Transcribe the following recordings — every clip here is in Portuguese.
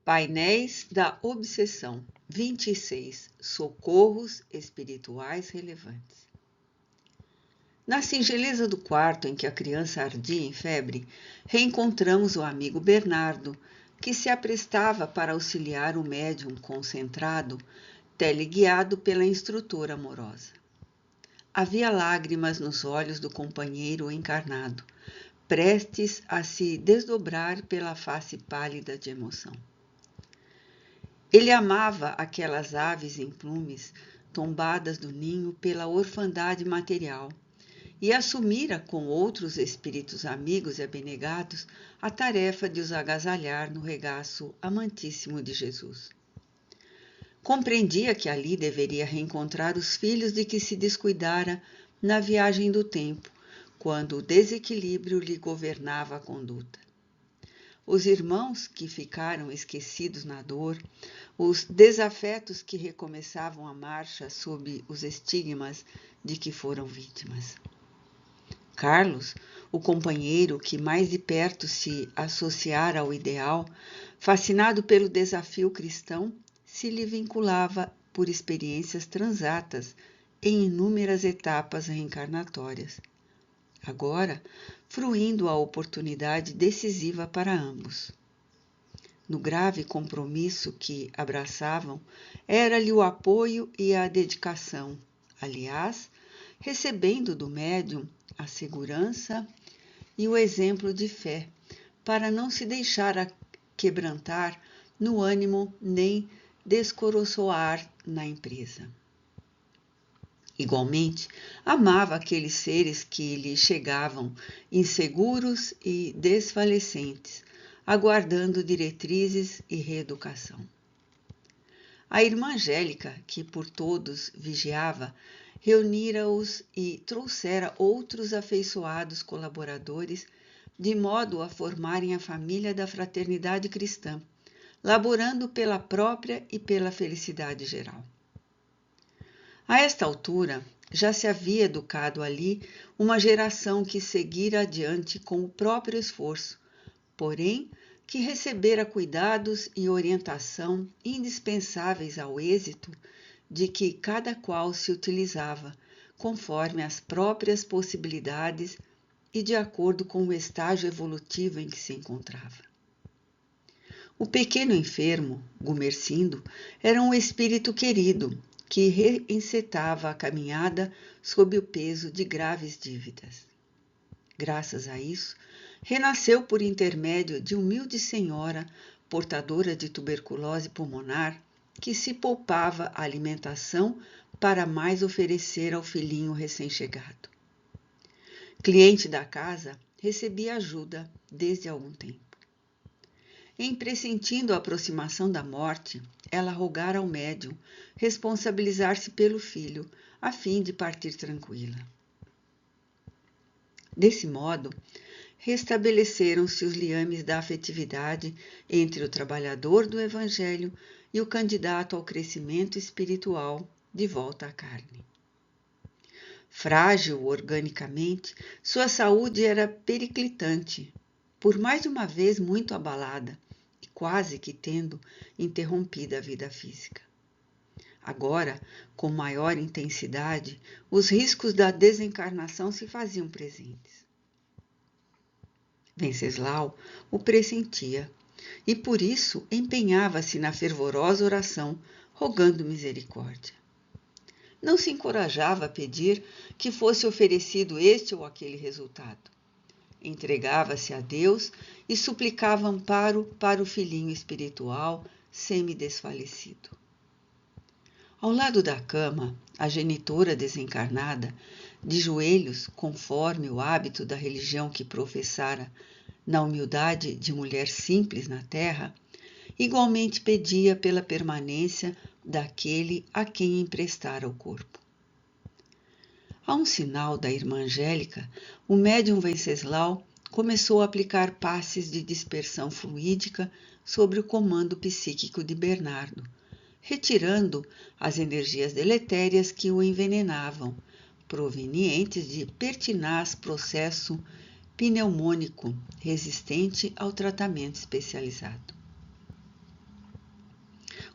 Painéis da Obsessão 26 Socorros espirituais relevantes. Na singeleza do quarto em que a criança ardia em febre, reencontramos o amigo Bernardo, que se aprestava para auxiliar o médium concentrado, teleguiado pela instrutora amorosa. Havia lágrimas nos olhos do companheiro encarnado, prestes a se desdobrar pela face pálida de emoção. Ele amava aquelas aves em plumes, tombadas do ninho pela orfandade material, e assumira com outros espíritos amigos e abnegados a tarefa de os agasalhar no regaço amantíssimo de Jesus. Compreendia que ali deveria reencontrar os filhos de que se descuidara na viagem do tempo, quando o desequilíbrio lhe governava a conduta. Os irmãos que ficaram esquecidos na dor, os desafetos que recomeçavam a marcha sob os estigmas de que foram vítimas. Carlos, o companheiro que mais de perto se associara ao ideal, fascinado pelo desafio cristão, se lhe vinculava por experiências transatas em inúmeras etapas reencarnatórias. Agora, fruindo a oportunidade decisiva para ambos. No grave compromisso que abraçavam, era-lhe o apoio e a dedicação, aliás, recebendo do médium a segurança e o exemplo de fé, para não se deixar quebrantar no ânimo nem descoroçoar na empresa. Igualmente, amava aqueles seres que lhe chegavam, inseguros e desfalecentes, aguardando diretrizes e reeducação. A irmã Angélica, que por todos vigiava, reunira-os e trouxera outros afeiçoados colaboradores, de modo a formarem a família da fraternidade cristã, laborando pela própria e pela felicidade geral. A esta altura, já se havia educado ali uma geração que seguira adiante com o próprio esforço, porém, que recebera cuidados e orientação indispensáveis ao êxito de que cada qual se utilizava, conforme as próprias possibilidades e de acordo com o estágio evolutivo em que se encontrava. O pequeno enfermo, Gumercindo, era um espírito querido, que reencetava a caminhada sob o peso de graves dívidas. Graças a isso, renasceu por intermédio de humilde senhora, portadora de tuberculose pulmonar, que se poupava a alimentação para mais oferecer ao filhinho recém-chegado. Cliente da casa, recebia ajuda desde algum tempo. Em pressentindo a aproximação da morte, ela rogara ao médium responsabilizar-se pelo filho, a fim de partir tranquila. Desse modo, restabeleceram-se os liames da afetividade entre o trabalhador do Evangelho e o candidato ao crescimento espiritual de volta à carne. Frágil organicamente, sua saúde era periclitante, por mais de uma vez muito abalada, e quase que tendo interrompido a vida física. Agora, com maior intensidade, os riscos da desencarnação se faziam presentes. Venceslau o pressentia e, por isso, empenhava-se na fervorosa oração, rogando misericórdia. Não se encorajava a pedir que fosse oferecido este ou aquele resultado. Entregava-se a Deus e suplicava amparo para o filhinho espiritual semi-desfalecido. Ao lado da cama, a genitora desencarnada, de joelhos, conforme o hábito da religião que professara, na humildade de mulher simples na terra, igualmente pedia pela permanência daquele a quem emprestara o corpo. A um sinal da irmã Angélica, o médium Venceslau começou a aplicar passes de dispersão fluídica sobre o comando psíquico de Bernardo, retirando as energias deletérias que o envenenavam, provenientes de pertinaz processo pneumônico resistente ao tratamento especializado.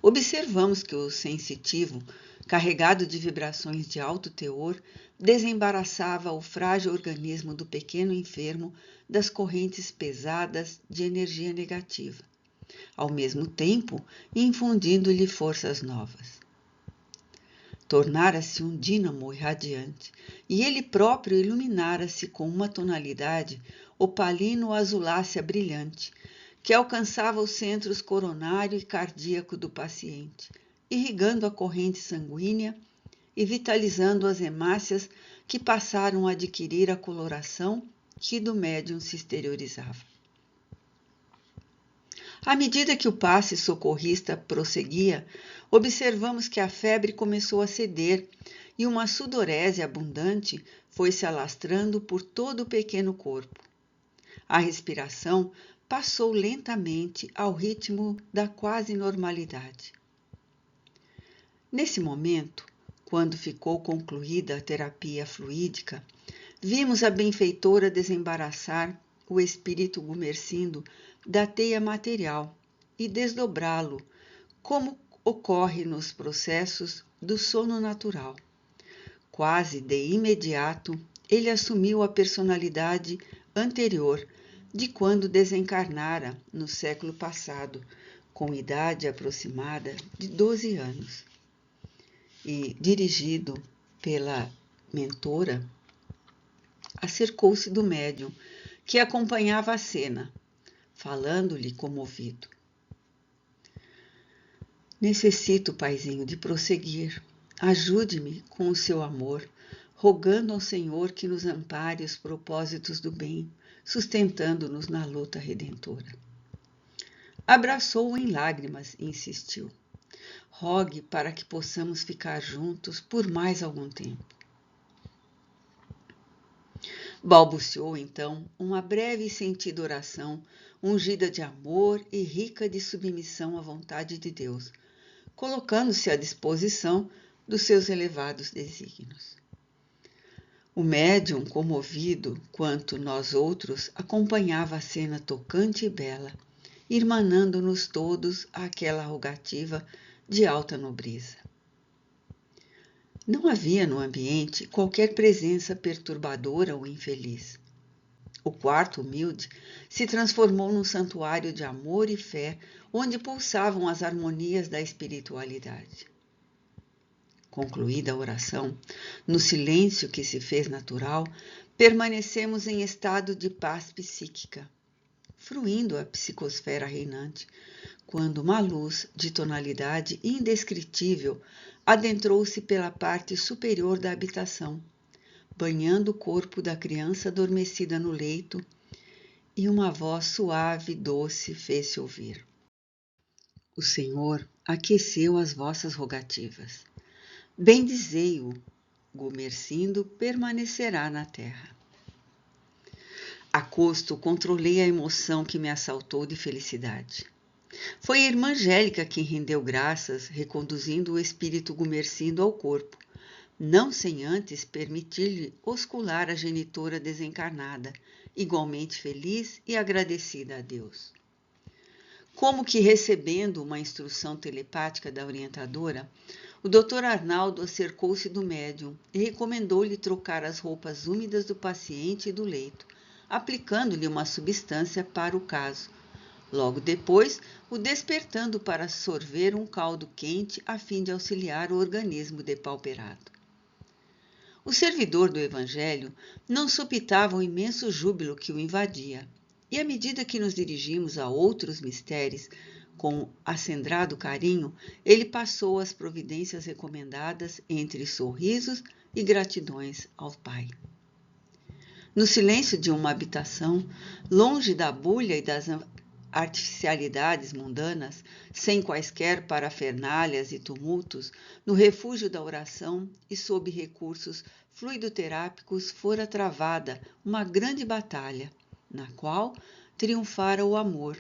observamos que o sensitivo, carregado de vibrações de alto teor, desembaraçava o frágil organismo do pequeno enfermo das correntes pesadas de energia negativa, ao mesmo tempo infundindo-lhe forças novas. Tornara-se um dínamo irradiante, e ele próprio iluminara-se com uma tonalidade opalino-azulácea brilhante, que alcançava os centros coronário e cardíaco do paciente, irrigando a corrente sanguínea e vitalizando as hemácias que passaram a adquirir a coloração que do médium se exteriorizava. À medida que o passe socorrista prosseguia, observamos que a febre começou a ceder e uma sudorese abundante foi se alastrando por todo o pequeno corpo. A respiração passou lentamente ao ritmo da quase normalidade. Nesse momento, quando ficou concluída a terapia fluídica, vimos a benfeitora desembaraçar o espírito Gumersindo da teia material e desdobrá-lo, como ocorre nos processos do sono natural. Quase de imediato, ele assumiu a personalidade anterior de quando desencarnara no século passado, com idade aproximada de 12 anos. E, dirigido pela mentora, acercou-se do médium, que acompanhava a cena, falando-lhe comovido. Necessito, paizinho, de prosseguir. Ajude-me com o seu amor, rogando ao Senhor que nos ampare os propósitos do bem, sustentando-nos na luta redentora. Abraçou-o em lágrimas e insistiu. Rogue para que possamos ficar juntos por mais algum tempo. Balbuciou então uma breve e sentida oração, ungida de amor e rica de submissão à vontade de Deus, colocando-se à disposição dos seus elevados desígnios. O médium, comovido quanto nós outros, acompanhava a cena tocante e bela, irmanando-nos todos àquela rogativa de alta nobreza. Não havia no ambiente qualquer presença perturbadora ou infeliz. O quarto humilde se transformou num santuário de amor e fé, onde pulsavam as harmonias da espiritualidade. Concluída a oração, no silêncio que se fez natural, permanecemos em estado de paz psíquica, fruindo a psicosfera reinante, quando uma luz de tonalidade indescritível adentrou-se pela parte superior da habitação, banhando o corpo da criança adormecida no leito, e uma voz suave e doce fez-se ouvir. O Senhor aqueceu as vossas rogativas. Bendizei-o, Gumersindo permanecerá na terra. A custo, controlei a emoção que me assaltou de felicidade. Foi a irmã Angélica quem rendeu graças, reconduzindo o espírito Gumersindo ao corpo, não sem antes permitir-lhe oscular a genitora desencarnada, igualmente feliz e agradecida a Deus. Como que recebendo uma instrução telepática da orientadora, o Dr. Arnaldo acercou-se do médium e recomendou-lhe trocar as roupas úmidas do paciente e do leito, aplicando-lhe uma substância para o caso. Logo depois, o despertando para sorver um caldo quente a fim de auxiliar o organismo depauperado. O servidor do Evangelho não supitava o imenso júbilo que o invadia, e à medida que nos dirigimos a outros mistérios, com acendrado carinho, ele passou as providências recomendadas entre sorrisos e gratidões ao Pai. No silêncio de uma habitação, longe da bulha e das artificialidades mundanas, sem quaisquer parafernálias e tumultos, no refúgio da oração e sob recursos fluidoterápicos, fora travada uma grande batalha, na qual triunfara o amor,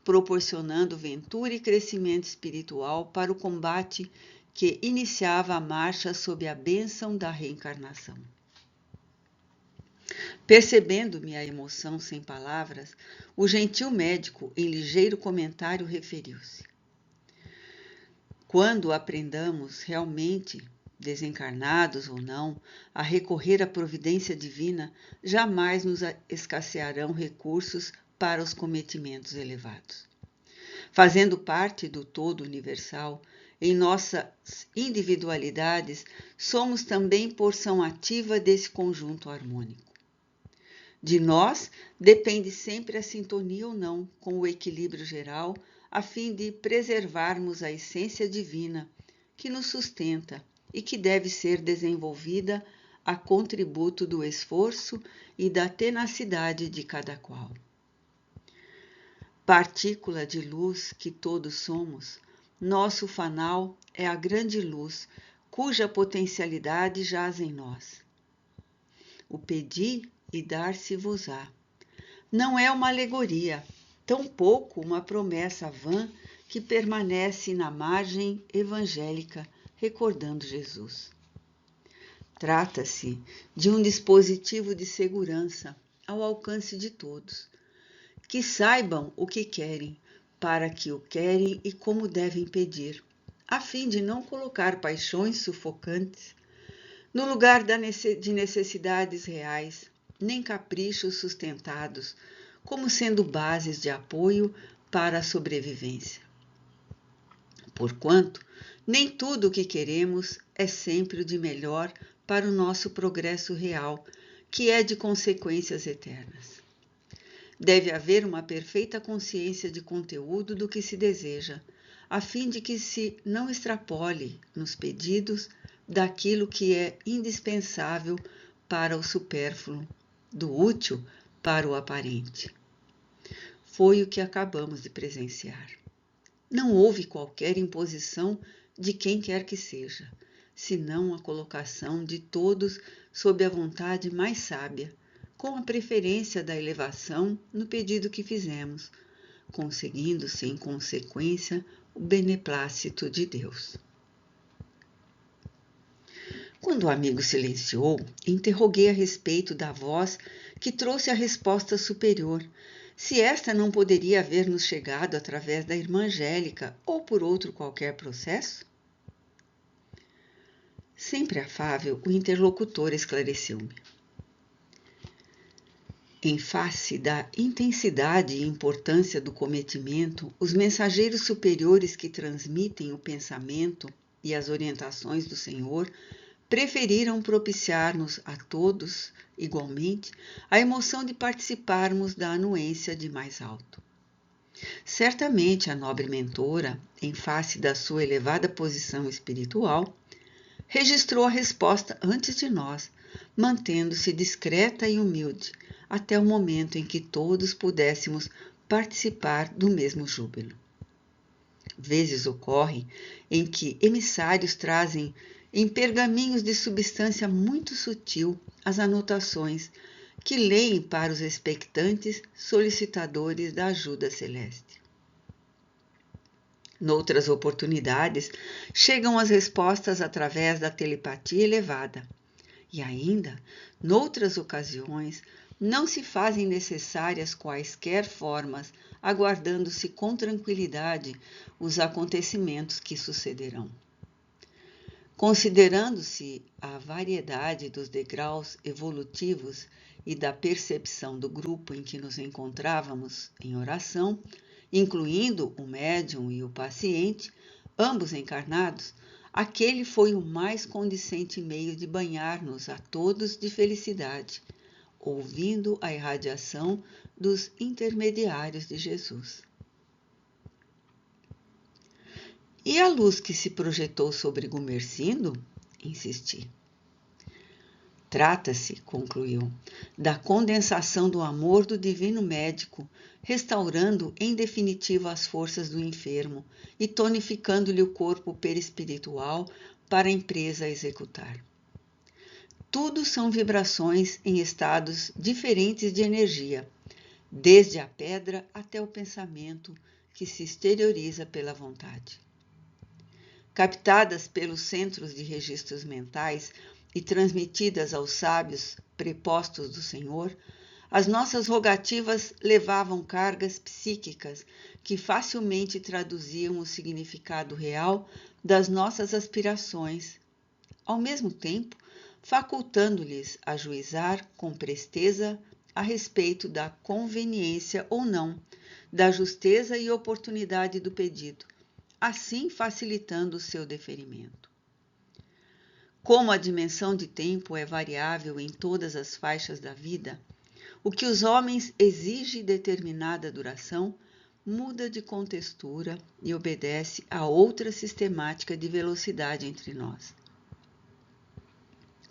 proporcionando ventura e crescimento espiritual para o combate que iniciava a marcha sob a bênção da reencarnação. Percebendo-me a emoção sem palavras, o gentil médico, em ligeiro comentário, referiu-se. Quando aprendamos realmente, desencarnados ou não, a recorrer à providência divina, jamais nos escassearão recursos para os cometimentos elevados. Fazendo parte do todo universal, em nossas individualidades, somos também porção ativa desse conjunto harmônico. De nós depende sempre a sintonia ou não com o equilíbrio geral, a fim de preservarmos a essência divina que nos sustenta e que deve ser desenvolvida a contributo do esforço e da tenacidade de cada qual. Partícula de luz que todos somos, nosso fanal é a grande luz, cuja potencialidade jaz em nós. O pedi e dar-se-vos-á. Não é uma alegoria, tampouco uma promessa vã que permanece na margem evangélica, recordando Jesus. Trata-se de um dispositivo de segurança ao alcance de todos, que saibam o que querem, para que o querem e como devem pedir, a fim de não colocar paixões sufocantes no lugar de necessidades reais, nem caprichos sustentados, como sendo bases de apoio para a sobrevivência. Porquanto, nem tudo o que queremos é sempre o de melhor para o nosso progresso real, que é de consequências eternas. Deve haver uma perfeita consciência de conteúdo do que se deseja, a fim de que se não extrapole nos pedidos daquilo que é indispensável para o supérfluo, do útil para o aparente. Foi o que acabamos de presenciar. Não houve qualquer imposição de quem quer que seja, senão a colocação de todos sob a vontade mais sábia, com a preferência da elevação no pedido que fizemos, conseguindo-se em consequência o beneplácito de Deus. Quando o amigo silenciou, interroguei a respeito da voz que trouxe a resposta superior, se esta não poderia haver nos chegado através da irmã Angélica ou por outro qualquer processo? Sempre afável, o interlocutor esclareceu-me. Em face da intensidade e importância do cometimento, os mensageiros superiores que transmitem o pensamento e as orientações do Senhor preferiram propiciar-nos a todos, igualmente, a emoção de participarmos da anuência de mais alto. Certamente a nobre mentora, em face da sua elevada posição espiritual, registrou a resposta antes de nós, mantendo-se discreta e humilde, até o momento em que todos pudéssemos participar do mesmo júbilo. Vezes ocorre em que emissários trazem em pergaminhos de substância muito sutil as anotações que leem para os expectantes solicitadores da ajuda celeste. Noutras oportunidades, chegam as respostas através da telepatia elevada. E ainda, noutras ocasiões, não se fazem necessárias quaisquer formas, aguardando-se com tranquilidade os acontecimentos que sucederão. Considerando-se a variedade dos degraus evolutivos e da percepção do grupo em que nos encontrávamos em oração, incluindo o médium e o paciente, ambos encarnados, aquele foi o mais condizente meio de banhar-nos a todos de felicidade, ouvindo a irradiação dos intermediários de Jesus. E a luz que se projetou sobre Gumersindo? Insisti. Trata-se, concluiu, da condensação do amor do divino médico, restaurando em definitiva as forças do enfermo e tonificando-lhe o corpo perispiritual para a empresa a executar. Tudo são vibrações em estados diferentes de energia, desde a pedra até o pensamento que se exterioriza pela vontade. Captadas pelos centros de registros mentais e transmitidas aos sábios prepostos do Senhor, As nossas rogativas levavam cargas psíquicas que facilmente traduziam o significado real das nossas aspirações, ao mesmo tempo facultando-lhes ajuizar com presteza a respeito da conveniência ou não, da justeza e oportunidade do pedido, assim facilitando o seu deferimento. Como a dimensão de tempo é variável em todas as faixas da vida, o que os homens exige determinada duração muda de contextura e obedece a outra sistemática de velocidade entre nós.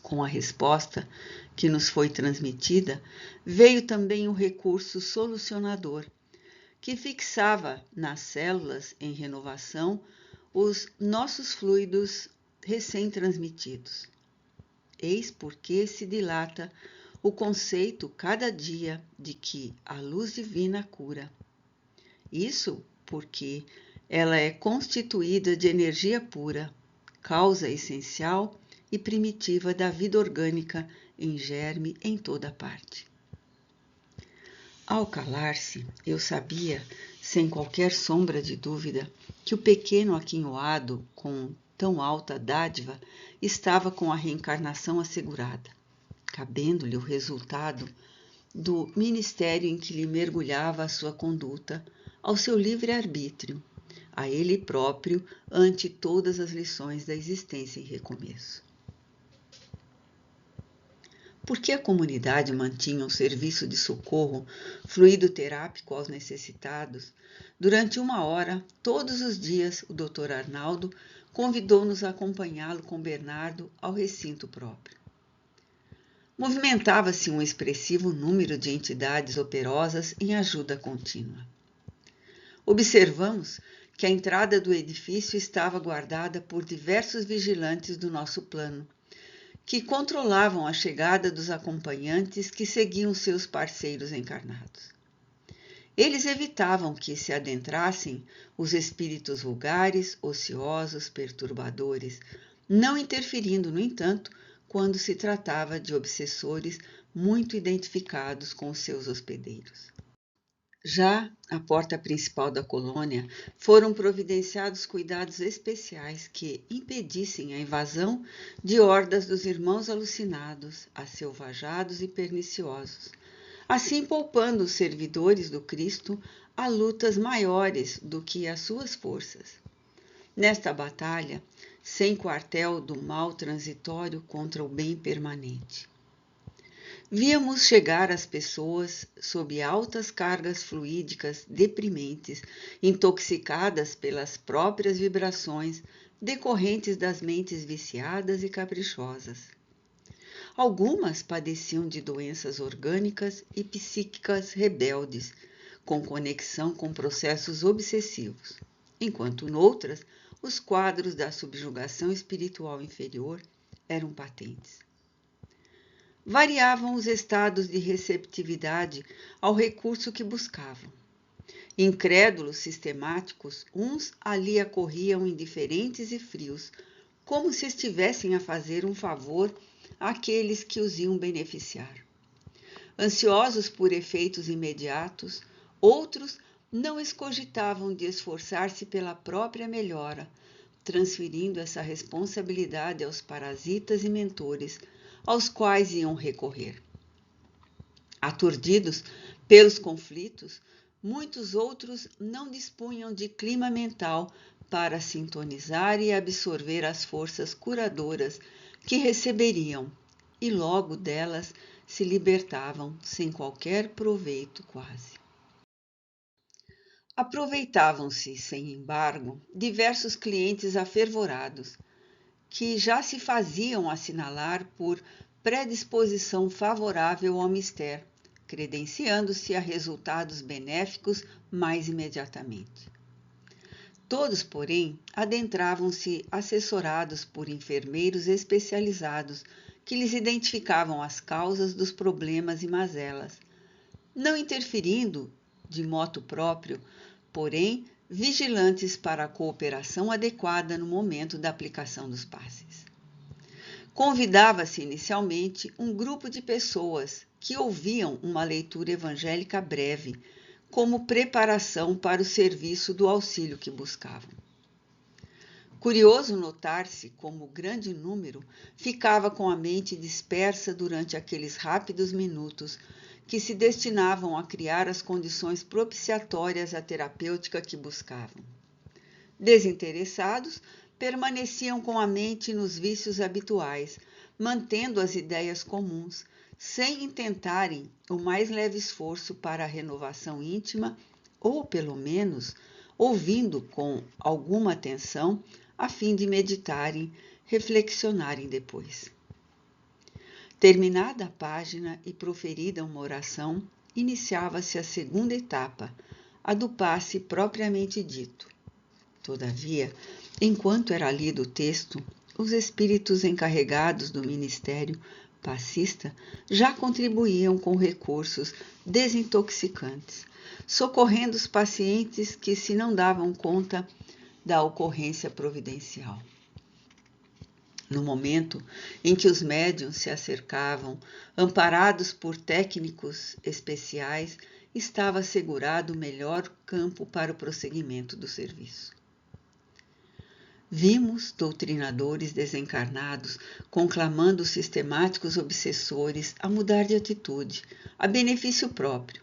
Com a resposta que nos foi transmitida, veio também o recurso solucionador, que fixava nas células em renovação os nossos fluidos recém-transmitidos. Eis porque se dilata o conceito cada dia de que a luz divina cura. Isso porque ela é constituída de energia pura, causa essencial e primitiva da vida orgânica em germe em toda parte. Ao calar-se, eu sabia, sem qualquer sombra de dúvida, que o pequeno aquinhoado, com tão alta dádiva, estava com a reencarnação assegurada, cabendo-lhe o resultado do ministério em que lhe mergulhava a sua conduta, ao seu livre-arbítrio, a ele próprio, ante todas as lições da existência em recomeço. Porque a comunidade mantinha um serviço de socorro fluidoterápico aos necessitados, durante 1 hora, todos os dias, o Dr. Arnaldo convidou-nos a acompanhá-lo com Bernardo ao recinto próprio. Movimentava-se um expressivo número de entidades operosas em ajuda contínua. Observamos que a entrada do edifício estava guardada por diversos vigilantes do nosso plano, que controlavam a chegada dos acompanhantes que seguiam seus parceiros encarnados. Eles evitavam que se adentrassem os espíritos vulgares, ociosos, perturbadores, não interferindo, no entanto, quando se tratava de obsessores muito identificados com os seus hospedeiros. Já à porta principal da colônia, foram providenciados cuidados especiais que impedissem a invasão de hordas dos irmãos alucinados, asselvajados e perniciosos, assim poupando os servidores do Cristo a lutas maiores do que as suas forças. Nesta batalha, sem quartel do mal transitório contra o bem permanente. Víamos chegar as pessoas sob altas cargas fluídicas deprimentes, intoxicadas pelas próprias vibrações decorrentes das mentes viciadas e caprichosas. Algumas padeciam de doenças orgânicas e psíquicas rebeldes, com conexão com processos obsessivos, enquanto noutras os quadros da subjugação espiritual inferior eram patentes. Variavam os estados de receptividade ao recurso que buscavam. Incrédulos sistemáticos, uns ali acorriam indiferentes e frios, como se estivessem a fazer um favor àqueles que os iam beneficiar. Ansiosos por efeitos imediatos, outros não escogitavam de esforçar-se pela própria melhora, transferindo essa responsabilidade aos parasitas e mentores, aos quais iam recorrer. Aturdidos pelos conflitos, muitos outros não dispunham de clima mental para sintonizar e absorver as forças curadoras que receberiam, e logo delas se libertavam sem qualquer proveito quase. Aproveitavam-se, sem embargo, diversos clientes afervorados, que já se faziam assinalar por predisposição favorável ao mistério, credenciando-se a resultados benéficos mais imediatamente. Todos, porém, adentravam-se assessorados por enfermeiros especializados que lhes identificavam as causas dos problemas e mazelas, não interferindo de motu próprio, porém, vigilantes para a cooperação adequada no momento da aplicação dos passes. Convidava-se inicialmente um grupo de pessoas que ouviam uma leitura evangélica breve, como preparação para o serviço do auxílio que buscavam. Curioso notar-se como o grande número ficava com a mente dispersa durante aqueles rápidos minutos que se destinavam a criar as condições propiciatórias à terapêutica que buscavam. Desinteressados, permaneciam com a mente nos vícios habituais, mantendo as ideias comuns, sem intentarem o mais leve esforço para a renovação íntima, ou, pelo menos, ouvindo com alguma atenção, a fim de meditarem, reflexionarem depois. Terminada a página e proferida uma oração, iniciava-se a segunda etapa, a do passe propriamente dito. Todavia, enquanto era lido o texto, os espíritos encarregados do ministério passista já contribuíam com recursos desintoxicantes, socorrendo os pacientes que se não davam conta da ocorrência providencial. No momento em que os médiuns se acercavam, amparados por técnicos especiais, estava assegurado o melhor campo para o prosseguimento do serviço. Vimos doutrinadores desencarnados conclamando os sistemáticos obsessores a mudar de atitude, a benefício próprio.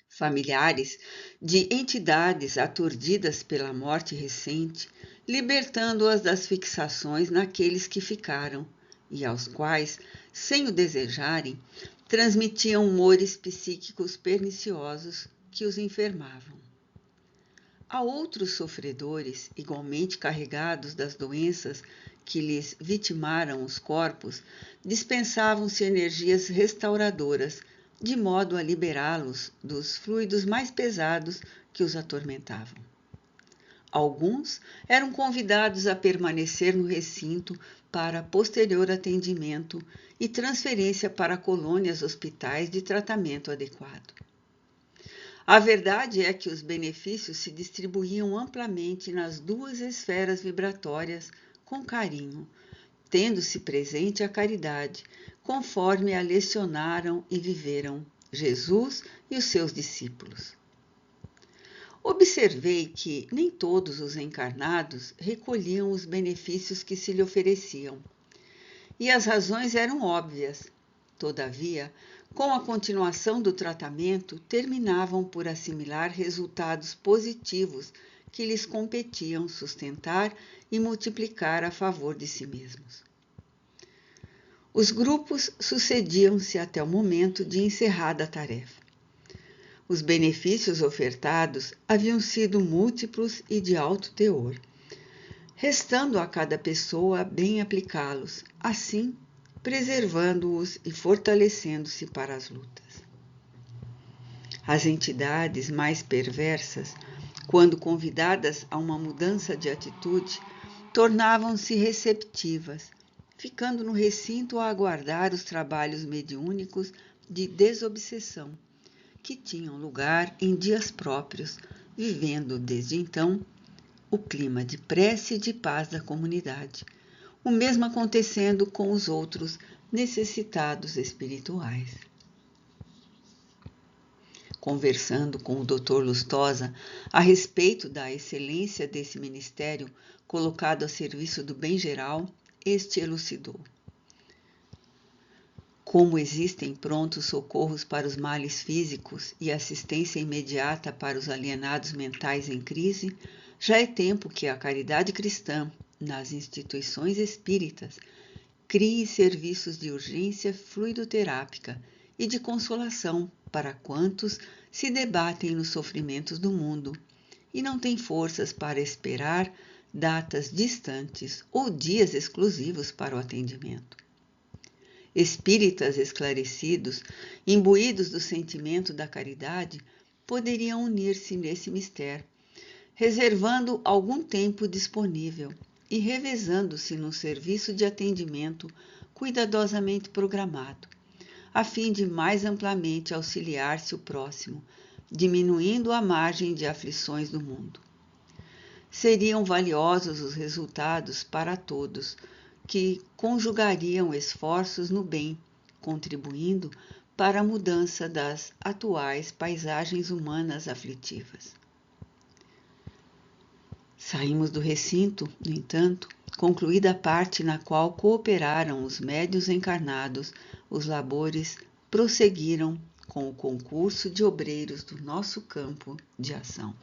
Familiares de entidades aturdidas pela morte recente, libertando-as das fixações naqueles que ficaram, e aos quais, sem o desejarem, transmitiam humores psíquicos perniciosos que os enfermavam. A outros sofredores, igualmente carregados das doenças que lhes vitimaram os corpos, dispensavam-se energias restauradoras, de modo a liberá-los dos fluidos mais pesados que os atormentavam. Alguns eram convidados a permanecer no recinto para posterior atendimento e transferência para colônias hospitais de tratamento adequado. A verdade é que os benefícios se distribuíam amplamente nas duas esferas vibratórias com carinho, tendo-se presente a caridade, conforme a lecionaram e viveram Jesus e os seus discípulos. Observei que nem todos os encarnados recolhiam os benefícios que se lhe ofereciam, e as razões eram óbvias. Todavia, com a continuação do tratamento, terminavam por assimilar resultados positivos que lhes competiam sustentar e multiplicar a favor de si mesmos. Os grupos sucediam-se até o momento de encerrada a tarefa. Os benefícios ofertados haviam sido múltiplos e de alto teor, restando a cada pessoa bem aplicá-los, assim preservando-os e fortalecendo-se para as lutas. As entidades mais perversas, quando convidadas a uma mudança de atitude, tornavam-se receptivas, ficando no recinto a aguardar os trabalhos mediúnicos de desobsessão, que tinham lugar em dias próprios, vivendo desde então o clima de prece e de paz da comunidade, o mesmo acontecendo com os outros necessitados espirituais. Conversando com o Dr. Lustosa a respeito da excelência desse ministério colocado a serviço do bem geral, este elucidou. Como existem prontos socorros para os males físicos e assistência imediata para os alienados mentais em crise, já é tempo que a caridade cristã, nas instituições espíritas, crie serviços de urgência fluidoterápica e de consolação para quantos se debatem nos sofrimentos do mundo e não têm forças para esperar datas distantes ou dias exclusivos para o atendimento. Espíritas esclarecidos, imbuídos do sentimento da caridade, poderiam unir-se nesse mistério, reservando algum tempo disponível e revezando-se num serviço de atendimento cuidadosamente programado, a fim de mais amplamente auxiliar-se o próximo, diminuindo a margem de aflições do mundo. Seriam valiosos os resultados para todos, que conjugariam esforços no bem, contribuindo para a mudança das atuais paisagens humanas aflitivas. Saímos do recinto, no entanto, concluída a parte na qual cooperaram os médiuns encarnados, os labores prosseguiram com o concurso de obreiros do nosso campo de ação.